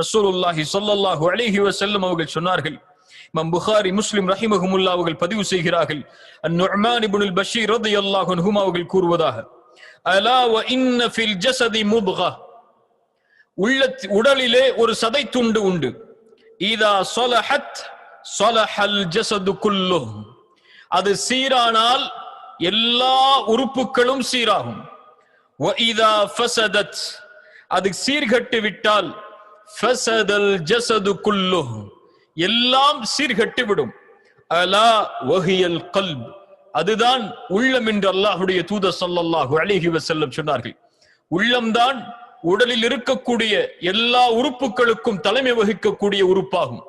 ரசூலுல்லாஹி ஸல்லல்லாஹு அலைஹி வஸல்லம் அவர்கள் சொன்னார்கள், இமாம் புகாரி முஸ்லிம் ரஹிமஹுமுல்லாஹ் அவர்கள் பதிவு செய்கிறார்கள், அன்-நுஅமான் இப்னுல் பஷீர் ரலியல்லாஹு அன்ஹுமா அவர்கள் கூறுவதாக, அலா வ இன்ன ஃபில் ஜஸதி முத்கா, உடலிலே ஒரு சதை துண்டு உண்டு, இதா ஸலஹத் ஸலஹல் ஜஸது குல்லுஹு, அது சீரானால் எல்லா உறுப்புகளும் சீராகும். வ இதா ஃபஸதத், அது சீர்கட்டு விட்டால் ஃபஸதல் ஜஸது குல்லுஹு, எல்லாம் சீர்கட்டு விடும். அலா வஹியல் கல்ப், அதுதான் உள்ளம் என்று அல்லாஹ்வுடைய தூதர் ஸல்லல்லாஹு அலைஹி வஸல்லம் சொன்னார்கள். உள்ளம்தான் உடலில் இருக்கக்கூடிய எல்லா உறுப்புகளுக்கும் தலைமை வகிக்கக்கூடிய உறுப்பாகும்.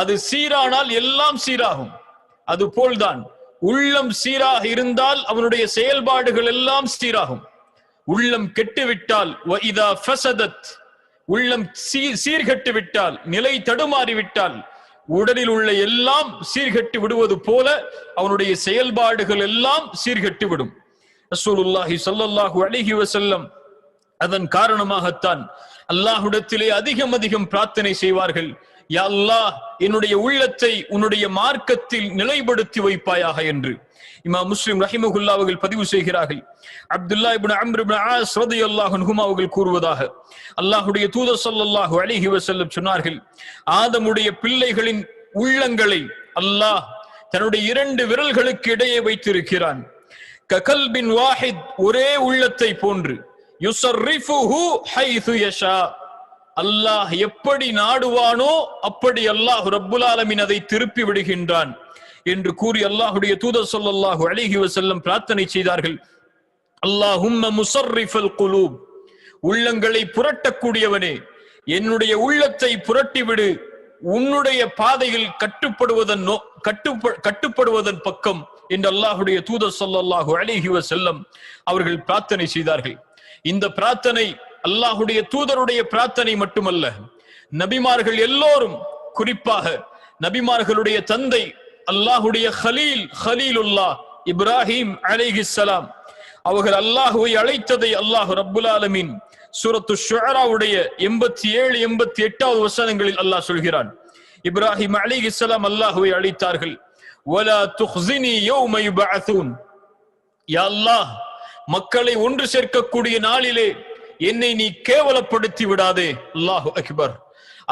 அது சீரானால் எல்லாம் சீராகும். அது போல்தான் உள்ளம் சீராக இருந்தால் அவனுடைய செயல்பாடுகள் எல்லாம் சீராகும். உள்ளம் கெட்டுவிட்டால் வ இதா ஃபஸதத், உள்ளம் சீர்கட்டு விட்டால், நிலை தடுமாறிவிட்டால், உடலில் உள்ள எல்லாம் சீர்கட்டு விடுவது போல அவனுடைய செயல்பாடுகள் எல்லாம் சீர்கட்டு விடும். ரசூலுல்லாஹி ஸல்லல்லாஹு அலைஹி வஸல்லம் அதன் காரணமாகத்தான் அல்லாஹ்விடத்திலே அதிகம் அதிகம் பிரார்த்தனை செய்வார்கள், யா அல்லாஹ், என்னுடைய உள்ளத்தை உன்னுடைய மார்க்கத்தில் நிலைப்படுத்தி வைப்பாயாக என்று. இமாம் முஸ்லிம் ரஹிமஹுல்லாஹ் அவர்கள் பதிவு செய்கிறார்கள், அப்துல்லாஹ் இப்னு அம்ர் இப்னு ஆஸ் ரலியல்லாஹு அன்ஹுமா அவர்கள் கூறுவதாக, அல்லாஹ்வுடைய தூதர் ஸல்லல்லாஹு அலைஹி வஸல்லம் சொன்னார்கள், ஆதமுடைய பிள்ளைகளின் உள்ளங்களை அல்லாஹ் தன்னுடைய 2 விரல்களுக்கு இடையே வைத்திருக்கிறான். ககல்பின் வாஹித், ஒரே உள்ளத்தை போன்று, யுஸர்ரிஃபுஹு ஹைது யஷா, அல்லாஹ் எப்படி நாடுவானோ அப்படி அல்லாஹ் ரப்புல் ஆலமீன் அதை திருப்பி விடுகின்றான் என்று கூறி அல்லாஹ்வுடைய தூதர் ஸல்லல்லாஹு அலைஹி வஸல்லம் பிரார்த்தனை செய்தார்கள். அல்லாஹும்ம முஸர்ரிஃபல் குலூப், உள்ளங்களை புரட்டக்கூடியவனே, என்னுடைய உள்ளத்தை புரட்டிவிடு, உன்னுடைய பாதையில் கட்டுப்படுவதன் பக்கம் என்று அல்லாஹ்வுடைய தூதர் ஸல்லல்லாஹு அலைஹி வஸல்லம் அவர்கள் பிரார்த்தனை செய்தார்கள். இந்த பிரார்த்தனை அல்லாஹ்வுடைய தூதருடைய பிரார்த்தனை மட்டுமல்ல, நபிமார்கள் எல்லோரும், குறிப்பாக நபிமார்களுடைய தந்தை அல்லாஹ்வுடைய ஹலீலுல்லாஹ் இப்ராஹிம் அலைஹிஸ்ஸலாம் அவர்கள் அல்லாஹ்வை அழைத்ததை அல்லாஹ் ரப்புல் ஆலமீன் சூரத்து ஷுஅராவுடைய 87 88வது வசனங்களில் அல்லாஹ் சொல்கிறான். இப்ராஹிம் அலைஹிஸ்ஸலாம் அல்லாஹ்வை அழைத்தார்கள், வலா துக்ஸினி யௌம யுபஅஸூன், யா அல்லாஹ், மக்களை ஒன்று சேர்க்கக்கூடிய நாளிலே என்னை நீ கேவலப்படுத்தி விடாதே. அல்லாஹு அக்பர்.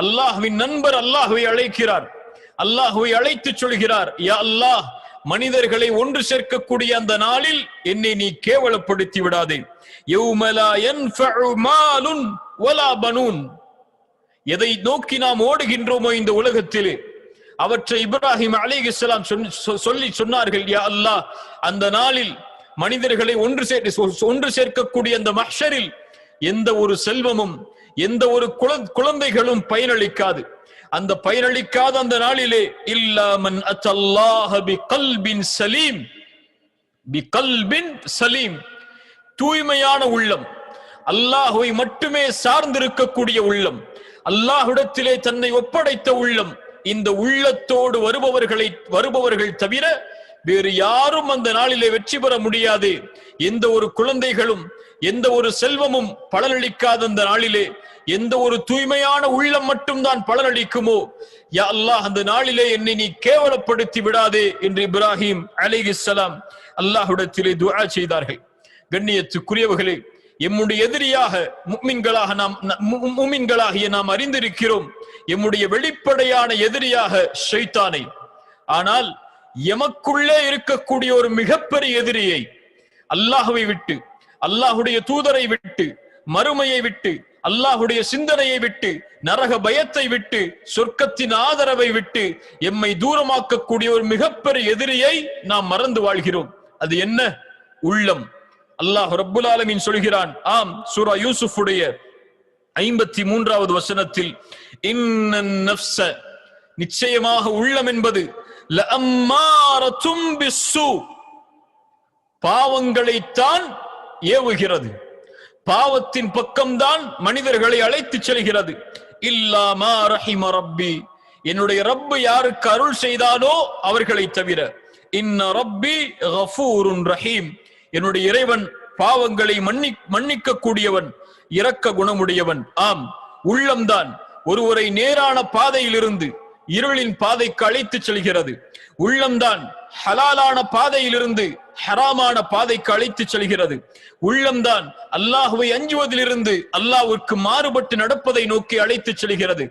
அல்லாஹ்வின் நண்பர் அல்லாஹ்வை அழைக்கிறார், அல்லாஹ்வை அழைத்து சொல்கிறார், யா அல்லாஹ், மனிதர்களை ஒன்று சேர்க்கக்கூடிய அந்த நாளில் என்னை நீ கேவலப்படுத்தி விடாதே. யௌம லா யன்ஃபஉ மாலுன் வலா பனூன், எதை நோக்கி நாம் ஓடுகின்றோமோ இந்த உலகத்திலே அவற்றை இப்ராஹிம் அலைஹிஸ்ஸலாம் சொல்லி சொன்னார்கள், யா அல்லாஹ், அந்த நாளில் மனிதர்களை ஒன்று சேர்க்கக்கூடிய அந்த மஹ்ஷரில் எந்த ஒரு செல்வமும் எந்த ஒரு குழந்தைகளும் பயனளிக்காது. அந்த பயனளிக்காத அந்த நாளிலே இல்லா மன் அத்தல்லாஹ பிகல்பின் சலீம், பிகல்பின் சலீம், தூய்மையான உள்ளம், அல்லாஹ்வை மட்டுமே சார்ந்திருக்கக்கூடிய உள்ளம், அல்லாஹ்விடத்திலே தன்னை ஒப்படைத்த உள்ளம், இந்த உள்ளத்தோடு வருபவர்கள் தவிர வேறு யாரும் அந்த நாளிலே வெற்றி பெற முடியாது. எந்த ஒரு குழந்தைகளும் எந்த ஒரு செல்வமும் பலனளிக்காத அந்த நாளிலே எந்த ஒரு தூய்மையான உள்ளம் மட்டும்தான் பலனளிக்குமோ, யா அல்லாஹ், அந்த நாளிலே என்னை நீ கேவலப்படுத்தி விடாதே என்று இப்ராஹிம் அலைஹிஸ்ஸலாம் அல்லாஹ்விடத்திலே துஆ செய்தார்கள். கண்ணியத்துக்குரியவர்களே, எம்முடைய எதிரியாக முஃமின்களாகிய நாம் அறிந்திருக்கிறோம் எம்முடைய வெளிப்படையான எதிரியாக ஷைத்தானை. ஆனால் எமக்குள்ளே இருக்கக்கூடிய ஒரு மிகப்பெரிய எதிரியை, அல்லாஹ்வை விட்டு, அல்லாஹ்வுடைய தூதரை விட்டு, மறுமையை விட்டு, அல்லாஹ்வுடைய சிந்தனையை விட்டு, நரக பயத்தை விட்டு, சொர்க்கத்தின் ஆதரவை விட்டு எம்மை தூரமாக்கக்கூடிய ஒரு மிகப்பெரிய எதிரியை நாம் மறந்து வாழ்கிறோம். அது என்ன? உள்ளம். அல்லாஹ் ரப்புல் ஆலமீன் சொல்கிறான், ஆம், சூரா யூசுஃபுடைய 53வது வசனத்தில், இன்னன் நஃப்ஸ, நிச்சயமாக உள்ளம் என்பது லஅம்மாரத்தும் பிஸ்ஸூ, பாவங்களைத்தான் ஏவுகிறது, பாவத்தின் பக்கம்தான் மனிதர்களை அழைத்து செல்கிறது. இல்லா மா ரஹிம ரப்பி, என்னுடைய ரப்பு யாருக்கு அருள் செய்தானோ அவர்களை தவிர. இன்ன ரப்பி கஃபூருன் ரஹீம், என்னுடைய இறைவன் பாவங்களை மன்னிக்க கூடியவன், இரக்க குணமுடையவன். ஆம், உள்ளம்தான் ஒருவரை நேரான பாதையிலிருந்து இருளின் பாதைக்கு அழைத்து செல்கிறது. உள்ளம்தான் ஹலாலான பாதையிலிருந்து ஹராமான பாதைக்கு அழைத்து செல்கிறது. உள்ளம்தான் அல்லாஹுவை அஞ்சுவதிலிருந்து அல்லாஹ்விற்கு மாறுபட்டு நடப்பதை நோக்கி அழைத்து செல்கிறது.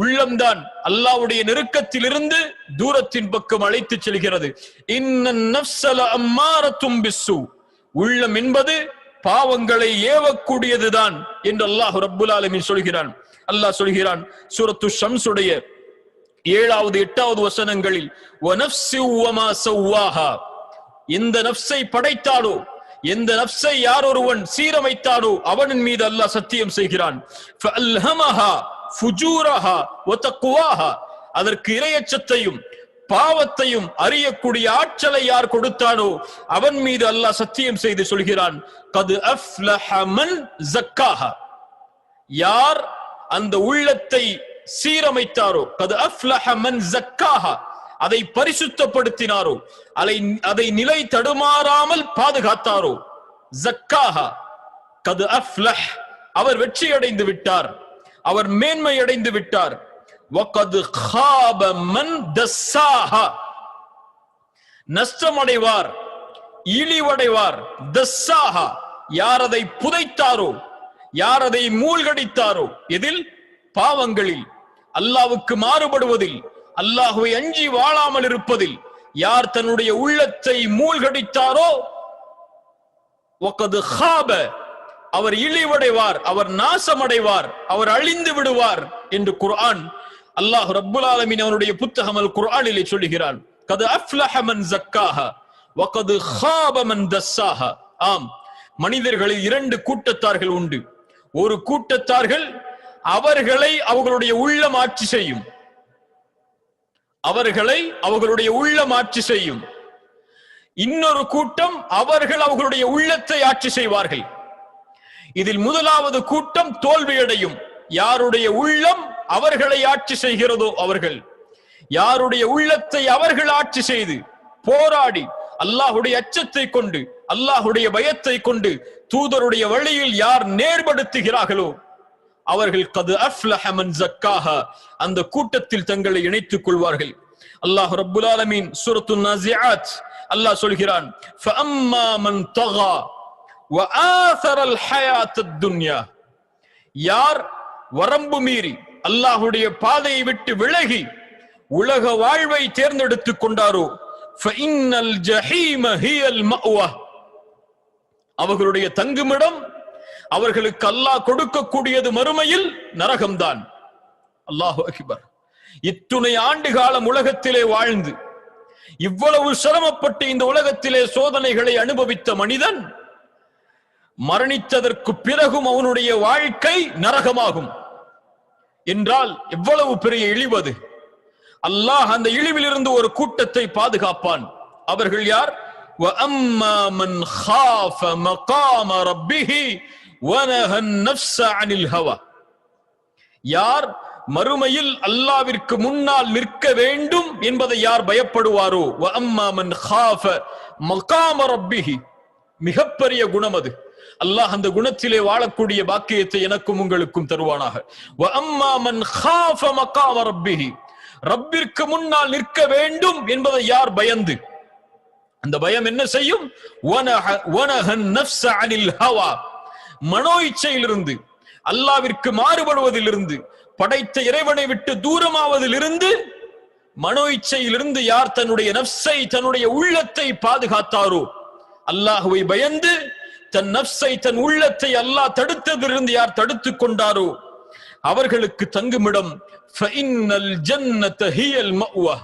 உள்ளம்தான் அல்லாஹ்வுடைய நெருக்கத்திலிருந்து தூரத்தின் பக்கம் அழைத்து செல்கிறது. இன்னன் நஃப்ஸல அம்மாரத்தும் பிஸ்ஸூ, உள்ளம் என்பது பாவங்களை ஏவக்கூடியதுதான் என்று அல்லாஹ் ரப்புல் ஆலமீன் சொல்கிறான். அல்லாஹ் சொல்கிறான் சூரத்து ஷம்ஸுடைய 7வது 8வது வசனங்களில், வனஃப்ஸி வமா ஸவ்வாஹா, எந்த நஃப்ஸை படைத்தானோ, எந்த நஃப்ஸை யார் ஒருவன் சீரமைத்தானோ அவனின் மீது அல்லாஹ் சத்தியம் செய்கிறான். ஃபஅல்ஹமஹா ஃபுஜூரஹா வ தக்வாஹா, அதற்கு இறையச்சத்தையும் பாவத்தையும் அறியக்கூடிய ஆற்றலை யார் கொடுத்தானோ அவன் மீது அல்லாஹ் சத்தியம் செய்து சொல்கிறான், கத் அஃப்லஹ மன் ஸக்காஹா, யார் அந்த உள்ளத்தை சீரமைத்தாரோ, கத் அஃப்லஹ மன் ஸக்காஹா, அதை பரிசுத்தப்படுத்தினாரோ, அதை நிலை தடுமாறாமல் பாதுகாத்தாரோ, ஸக்காஹா கத் அஃப்லஹ், அவர் வெற்றி அடைந்து விட்டார், அவர் மேன்மை அடைந்து விட்டார். வகத் காப மன் தஸ்ஸாஹா, நஷ்டமடைவார், இழிவடைவார். தஸ்ஸாஹா, யார் அதை புதைத்தாரோ, யார் அதை மூழ்கடித்தாரோ, எதில்? பாவங்களில், அல்லாஹ்வுக்கு மாறுபடுவதில், அல்லாஹ்வை அஞ்சி வாழாமல் இருப்பதில் யார் தன்னுடைய உள்ளத்தை மூழ்கடித்தாரோ, வகத் காப, அவர் இழிவடைவார், அவர் நாசமடைவார், அவர் அழிந்து விடுவார் என்று குர்ஆன் அல்லாஹ் ரப்புல் ஆலமீன் அவனுடைய புத்தகம் அல் குர்ஆனிலே சொல்லுகிறான். கத் அஃப்லஹ மன் ஸக்காஹா வகத் காப மன் தஸ்ஸாஹா. ஆம், மனிதர்களில் 2 கூட்டத்தார்கள் உண்டு. ஒரு கூட்டத்தார்கள் அவர்களை அவர்களுடைய உள்ளம் ஆட்சி செய்யும், அவர்களை அவர்களுடைய உள்ளம் ஆட்சி செய்யும். இன்னொரு கூட்டம் அவர்கள் அவர்களுடைய உள்ளத்தை ஆட்சி செய்வார்கள். இதில் முதலாவது கூட்டம் தோல்வியடையும். யாருடைய உள்ளம் அவர்களை ஆட்சி செய்கிறதோ அவர்கள், யாருடைய உள்ளத்தை அவர்கள் ஆட்சி செய்து போராடி அல்லாஹ்வுடைய அச்சத்தை கொண்டு, அல்லாஹ்வுடைய பயத்தை கொண்டு தூதருடைய வழியில் யார் நேர்படுத்துகிறார்களோ அவர்கள் கத் அஃப்லஹ மன் ஸக்காஹா, அந்த கூட்டத்தில் தங்களை இணைத்துக் கொள்வார்கள். அல்லாஹ் ரப்புல் ஆலமீன் சூரத்துன் நாஸிஆத் அல்லாஹ் சொல்கிறான், ஃபஅம்மா மன் தகா வஆஸர அல் ஹயாத் அத்-துன்யா, யார் வரம்பு மீறி அல்லாஹ்வுடைய பாதையை விட்டு விலகி உலக வாழ்வை தேர்ந்தெடுத்துக் கொண்டாரோ, ஃபஇன்னல் ஜஹீம ஹியல் மஅவா, அவர்களுடைய தங்குமிடம், அவர்களுக்கு அல்லாஹ் கொடுக்கக்கூடியது மறுமையில் நரகம்தான். அல்லாஹு அக்பர். இத்துணை ஆண்டு காலம் உலகத்திலே வாழ்ந்து இவ்வளவு சிரமப்பட்டு இந்த உலகத்திலே சோதனைகளை அனுபவித்த மனிதன் மரணித்ததற்கு பிறகும் அவனுடைய வாழ்க்கை நரகமாகும் என்றால் எவ்வளவு பெரிய இழிவது! அல்லாஹ் அந்த இழிவிலிருந்து ஒரு கூட்டத்தை பாதுகாப்பான். அவர்கள் யார்? وَأَمَّا مَنْ خَافَ مَقَامَ رَبِّهِ وَنَهَى النَّفْسَ عَنِ الْهَوَى, யார் மறுமையில் அல்லாஹ்விற்கு முன்னால் நிற்க வேண்டும் என்பதை யார் பயப்படுவாரோ, وَأَمَّا مَنْ خَافَ مَقَامَ رَبِّهِ, மிகப்பெரிய குணம் அது. அல்லாஹ் அந்த குணத்திலே வாழக்கூடிய பாக்கியத்தை எனக்கும் உங்களுக்கும் தருவானாக. وَأَمَّا مَنْ خَافَ مَقَامَ رَبِّهِ, ரப்பிற்கு முன்னால் நிற்க வேண்டும் என்பதை யார் பயந்து, அந்த பயம் என்ன செய்யும்? وَنَهَى النَّفْسَ عَنِ الْهَوَى, மனோ இச்சையிலிருந்து, அல்லாஹ்விற்கு மாறுபடுவதிலிருந்து, படைத்த இறைவனை விட்டு தூரமாவதிலிருந்து, மனோ இச்சையிலிருந்து யார் தன்னுடைய நஃப்ஸை, தன்னுடைய உள்ளத்தை பாதுகாத்தாரோ, அல்லாஹ்வை பயந்து தன் நஃப்ஸை, தன் உள்ளத்தை அல்லாஹ் தடுத்ததிலிருந்து யார் தடுத்துக் கொண்டாரோ அவர்களுக்கு தங்குமிடம் ஃபஇன்னல் ஜன்னத ஹியல் மஅவா,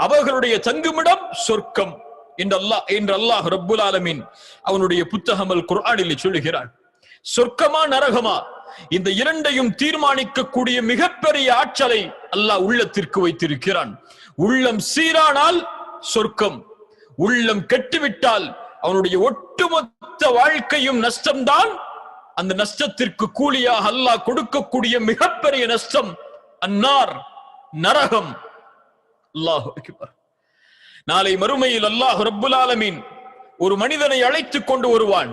அவர்களுடைய தங்குமிடம் சொர்க்கம் என்று அல்லாஹ் ரப்புல் ஆலமீன் அவனுடைய புத்தகம் அல் குர்ஆனில் சொல்லுகிறான். சொர்க்கமா நரகமா, இந்த இரண்டையும் தீர்மானிக்கக்கூடிய மிகப்பெரிய ஆற்றலை அல்லாஹ் உள்ளத்திற்கு வைத்திருக்கிறான். உள்ளம் சீரானால் சொர்க்கம், உள்ளம் கெட்டுவிட்டால் அவனுடைய ஒட்டுமொத்த வாழ்க்கையும் நஷ்டம்தான். அந்த நஷ்டத்திற்கு கூலியாக அல்லாஹ் கொடுக்கக்கூடிய மிகப்பெரிய நஷ்டம் அன்னார், நரகம். அல்லாஹு அக்பர். நாளை மறுமையில் அல்லாஹ் ரப்புல் ஆலமீன் ஒரு மனிதனை அழைத்துக் கொண்டு வருவான்.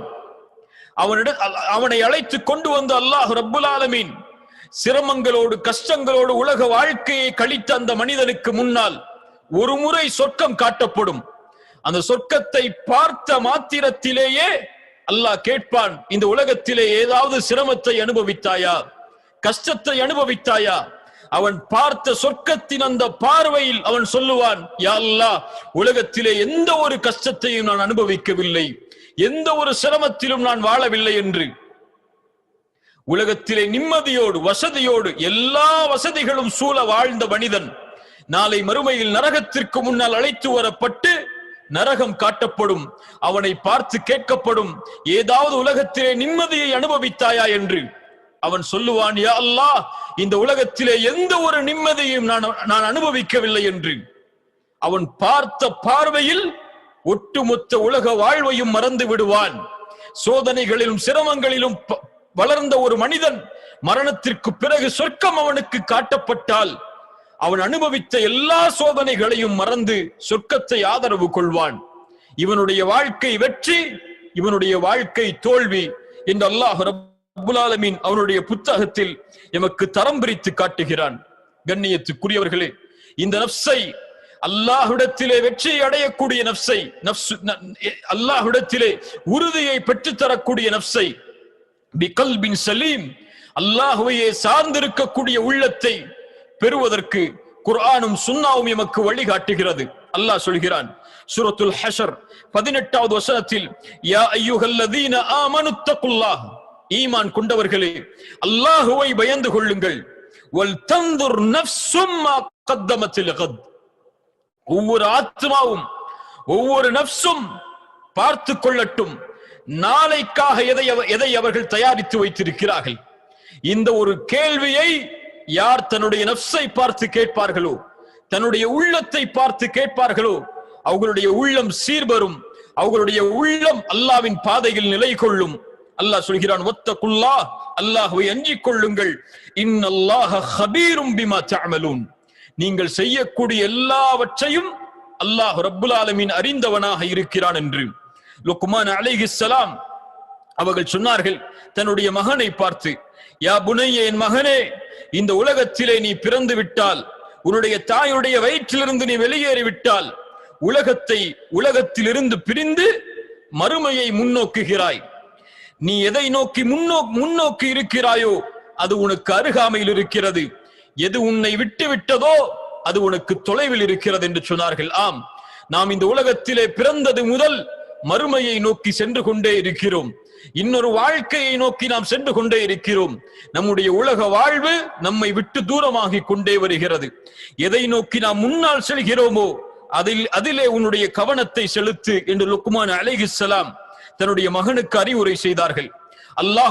அவனை அழைத்துக் கொண்டு வந்து அல்லாஹ் ரப்புல் ஆலமீன் சிரமங்களோடு கஷ்டங்களோடு உலக வாழ்க்கையை கழித்த அந்த மனிதனுக்கு முன்னால் ஒரு முறை சொர்க்கம் காட்டப்படும். அந்த சொர்க்கத்தை பார்த்த மாத்திரத்திலேயே அல்லாஹ் கேட்பான், இந்த உலகத்திலே ஏதாவது சிரமத்தை அனுபவித்தாயா, கஷ்டத்தை அனுபவித்தாயா? அவன் பார்த்த சொர்க்கத்தின் அந்த பார்வையில் அவன் சொல்லுவான், யா அல்லாஹ், உலகத்திலே எந்த ஒரு கஷ்டத்தையும் நான் அனுபவிக்கவில்லை, எந்த ஒரு சிரமத்திலும் நான் வாழவில்லை என்று. உலகத்திலே நிம்மதியோடு வசதியோடு எல்லா வசதிகளும் சூழ வாழ்ந்த மனிதன் நாளை மறுமையில் நரகத்திற்கு முன்னால் அழைத்து வரப்பட்டு நரகம் காட்டப்படும். அவனை பார்த்து கேட்கப்படும், ஏதாவது உலகத்திலே நிம்மதியை அனுபவித்தாயா என்று. அவன் சொல்லுவான், யா அல்லாஹ், இந்த உலகத்திலே எந்த ஒரு நிம்மதியும் நான் அனுபவிக்கவில்லை என்று. அவன் பார்த்த பார்வையில் ஒட்டுமொத்த உலக வாழ்வையும் மறந்து விடுவான். சோதனைகளிலும் சிரமங்களிலும் வளர்ந்த ஒரு மனிதன் மரணத்திற்கு பிறகு சொர்க்கம் அவனுக்கு காட்டப்பட்டால் அவன் அனுபவித்த எல்லா சோதனைகளையும் மறந்து சொர்க்கத்தை ஆதரவு கொள்வான். இவனுடைய வாழ்க்கை வெற்றி, இவனுடைய வாழ்க்கை தோல்வி என்று அல்லாஹ் ரப்புல் ஆலமீன் அவனுடைய புத்தகத்தில் எமக்கு தரம் பிரித்து காட்டுகிறான். கண்ணியத்துக்குரியவர்களே, இந்த நஃப்ஸை அல்லாஹ்விடத்திலே வெற்றியை அடையக்கூடிய நஃப்ஸை, அல்லாஹ்விடத்திலே உறுதியை பெற்றுத்தரக்கூடிய நஃப்ஸை, பிகல்பின் சலீம், அல்லாஹ்வையே சார்ந்திருக்கக்கூடிய உள்ளத்தை பெறுவதற்கு குர்ஆனும் சுன்னாவும் எமக்கு வழிகாட்டுகிறது. அல்லாஹ் சொல்கிறான் சூரத்துல் ஹஷர் 18வது வசனத்தில், யா அய்யுஹல்லதீன ஆமனு தக்குல்லாஹ், ஈமான் கொண்டவர்களே அல்லாஹ்வை பயந்து கொள்ளுங்கள். வல் தன்துர் நஃப்ஸும் மா கத்தமத் லிகத், ஒவ்வொரு ஆத்மாவும் ஒவ்வொரு நஃப்ஸும் பார்த்து கொள்ளட்டும் நாளைக்காக எதை அவர்கள் தயாரித்து வைத்திருக்கிறார்கள். இந்த ஒரு கேள்வியை யார் தன்னுடைய நஃப்ஸை பார்த்து கேட்பார்களோ, தன்னுடைய உள்ளத்தை பார்த்து கேட்பார்களோ, அவர்களுடைய உள்ளம் சீர்பெறும், அவர்களுடைய உள்ளம் அல்லாஹ்வின் பாதையில் நிலை கொள்ளும். அல்லாஹ் சொல்கிறான், வத்தகுல்லாஹ், அல்லாஹ்வை அஞ்சிக் கொள்ளுங்கள். இன்னல்லாஹ ஹபீரும் பிமா தஅமலூன், நீங்கள் செய்யக்கூடிய எல்லாவற்றையும் அல்லாஹ் ரப்புல் ஆலமீன் அறிந்தவனாக இருக்கிறான் என்று. லுக்மான் அலைஹிஸ்ஸலாம் அவர்கள் சொன்னார்கள் தன்னுடைய மகனை பார்த்து, யா புனைய, என் மகனே, இந்த உலகத்திலே நீ பிறந்து விட்டால், உன்னுடைய தாயுடைய வயிற்றிலிருந்து நீ வெளியேறிவிட்டால், உலகத்திலிருந்து பிரிந்து மறுமையை முன்னோக்குகிறாய். நீ எதை நோக்கி முன்னோக்கி இருக்கிறாயோ அது உனக்கு அருகாமையில் இருக்கிறது, எது உன்னை விட்டு விட்டதோ அது உனக்கு தொலைவில் இருக்கிறது என்று சொன்னார்கள். ஆம், நாம் இந்த உலகத்திலே பிறந்தது முதல் மறுமையை நோக்கி சென்று கொண்டே இருக்கிறோம். இன்னொரு வாழ்க்கையை நோக்கி நாம் சென்று கொண்டே இருக்கிறோம். நம்முடைய உலக வாழ்வு நம்மை விட்டு தூரமாகி கொண்டே வருகிறது. எதை நோக்கி நாம் முன்னால் செல்கிறோமோ அதிலே உன்னுடைய கவனத்தை செலுத்து என்று லுக்மான் அலைஹிஸ்ஸலாம் தன்னுடைய மகனுக்கு அறிவுரை செய்தார்கள். அல்லாஹ்